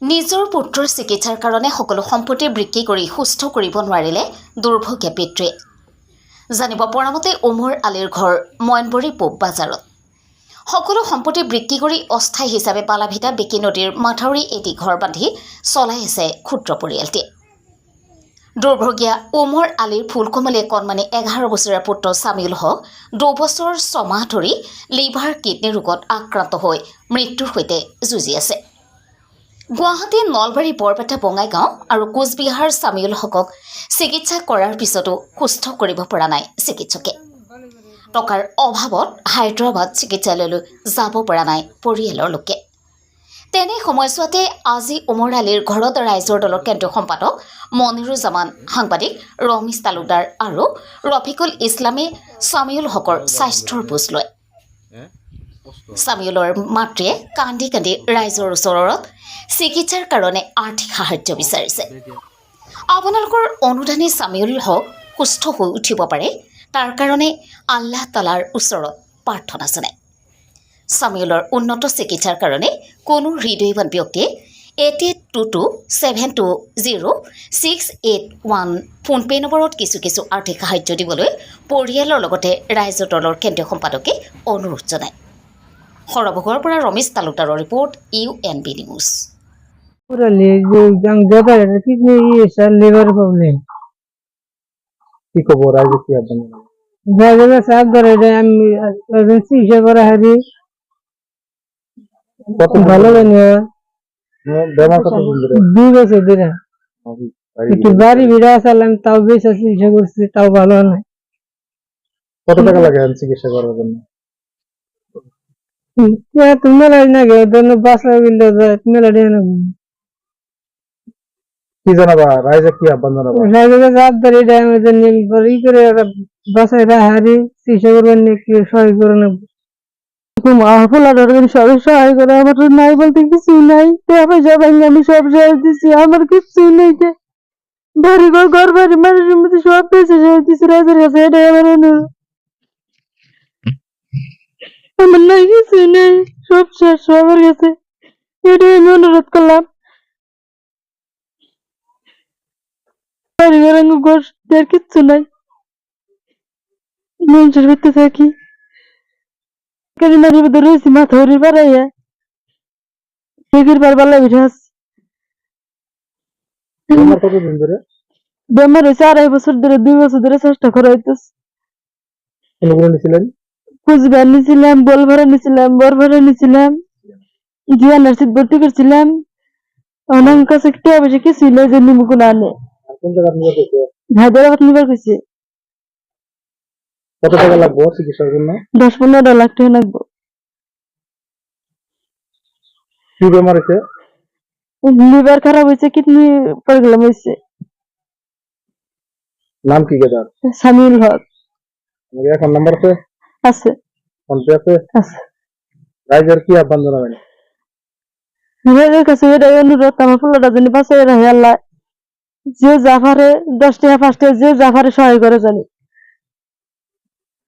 নিজৰ পুত্ৰৰ চিকিৎসাৰ কাৰণে সকলো সম্পত্তি বিক্ৰী কৰি সুস্থ কৰিব নোৱাৰিলে দুৰ্ভগীয়া পিতৃয়ে। জানিব পৰা মতে ওমৰ আলীৰ ঘৰ ময়নবৰী পূব বাজাৰত। সকলো সম্পত্তি বিক্ৰী কৰি অস্থায়ী হিচাপে বালাভিটা বেকী নদীৰ মাথাউৰি এটি ঘৰ বান্ধি চলাই আছে ক্ষুদ্ৰ পৰিয়ালটিয়ে। দুৰ্ভগীয়া ওমৰ আলীৰ ফুলকমলীয়া কণমানি 11 বছৰীয়া পুত্ৰ চামিউল হক 2 বছৰ 6 মাহ ধৰি লিভাৰ কিডনী ৰোগত আক্ৰান্ত হৈ মৃত্যুৰ সৈতে যুঁজি আছে। গুৱাহাটী নলবাৰী বৰপেটা বঙাইগাঁও আৰু কোচবিহাৰ চামিউল হকক চিকিৎসা কৰাৰ পিছতো সুস্থ কৰিব পৰা নাই চিকিৎসকে। টকাৰ অভাৱত হায়দৰাবাদ চিকিৎসালয়লৈ যাব পৰা নাই পৰিয়ালৰ লোকে। তেনে সময়ছোৱাতে আজি ওমৰ আলীৰ ঘৰত ৰাইজৰ দলৰ কেন্দ্ৰীয় সম্পাদক মনিৰুজ্জামান, সাংবাদিক ৰমেশ তালুকদাৰ আৰু ৰফিকুল ইছলামে চামিউল হকৰ স্বাস্থ্যৰ বুজ লয়। চামিউলৰ মাতৃয়ে কান্দি কান্দি ৰাইজৰ ওচৰত চিকিৎসাৰ কাৰণে আৰ্থিক সাহায্য বিচাৰিছে। আপোনালোকৰ অনুদানে চামিউল হক সুস্থ হৈ উঠিব পাৰে, তাৰ কাৰণে আল্লাহ তালাৰ ওচৰত প্ৰাৰ্থনা জনায়। চামিউলৰ উন্নত চিকিৎসাৰ কাৰণে কোনো হৃদয়ৱান ব্যক্তিয়ে 8822720681 ফোনপে' নম্বৰত কিছু আৰ্থিক সাহায্য দিবলৈ পৰিয়ালৰ লগতে ৰাইজৰ দলৰ কেন্দ্ৰীয় সম্পাদকে অনুৰোধ জনায়। সৰভোগৰ পৰা ৰমেশ তালুকদাৰৰ report, UNB news. Liver problem কি কব রাইজে কি আপনার রাইজে সাত ধরে আমি চিকিৎসা করা হারি কত ভালো জানিও বেমার কত দিন ধরে 2 বছর ধরে একটু বাড়ি ভিড়া চালাম, তাও বেশি চিকিৎসা করছি, তাও ভালো না। কত টাকা লাগে চিকিৎসা করার জন্য? তুমি না বাসা বিল মেলা কি জানাবা রাইজে কি আহ্বান জানাবা? রাইজে সাত ধরে করে বাসায় হারি চিকিৎসা করবেন কি সহায় করে নেব। সবাই সহায় করে, আমার নাই বলতে কিছু নাই। পয়সা ভাঙি আমি সব শেষ দিচ্ছি, আমার কিছু নেই। বাড়ি ঘর বাড়ি মানুষের মধ্যে সব পেয়েছে শেষ দিচ্ছি রাইজের কাছে। এটাই আমার অনুরোধ। আমার নাই কিছু নেই, সব শেষ সবার কাছে। এটাই আমি অনুরোধ করলাম। বাড়ি ঘর কিচ্ছু নাই, মানুষের ভিতরে থাকি। কারিমারির ভিতরে রয়েছি মাথাউরি বাড়াইয়া বালা বিঠাস। বেমার কত দিন ধরে? বেমার হয়েছে 2.5 বছর ধরে, 2 বছর ধরে চেষ্টা করা হইতেছে। কোনগুলো নিছিলেন? কুচবিহার নিছিলাম, বলভাড়া নিছিলাম, বরভাড়া নিছিলাম, জিয়া নার্সিং ভর্তি করছিলাম। অনেক কাছে টাকা পয়সা কিছুই নাই যে নিমু কোনো আনে। কোন জায়গা নিয়ে গেছে? হায়দ্রাবাদ নিবার গেছে। কত টাকা লাগবে চিকিৎসার জন্য? 10-15 লাখ টাকা লাগবে। কি বেমার হয়েছে? লিভার খারাপ হয়েছে, কিডনি প্রবলেম হয়েছে। নাম কি গেদার? সামিউল হক। এখন নাম্বার আছে? আছে। ফোনপে আছে? আছে। রাইজের কি আহ্বান জানাবেন? রাইজের কাছে এটাই অনুরোধ, আমার ফুলটা যেন বাঁচাই রাখে আল্লাহ। যে জাফারে 10 টাকা 5 টাকা যে জাফারে সহায় করে জানি।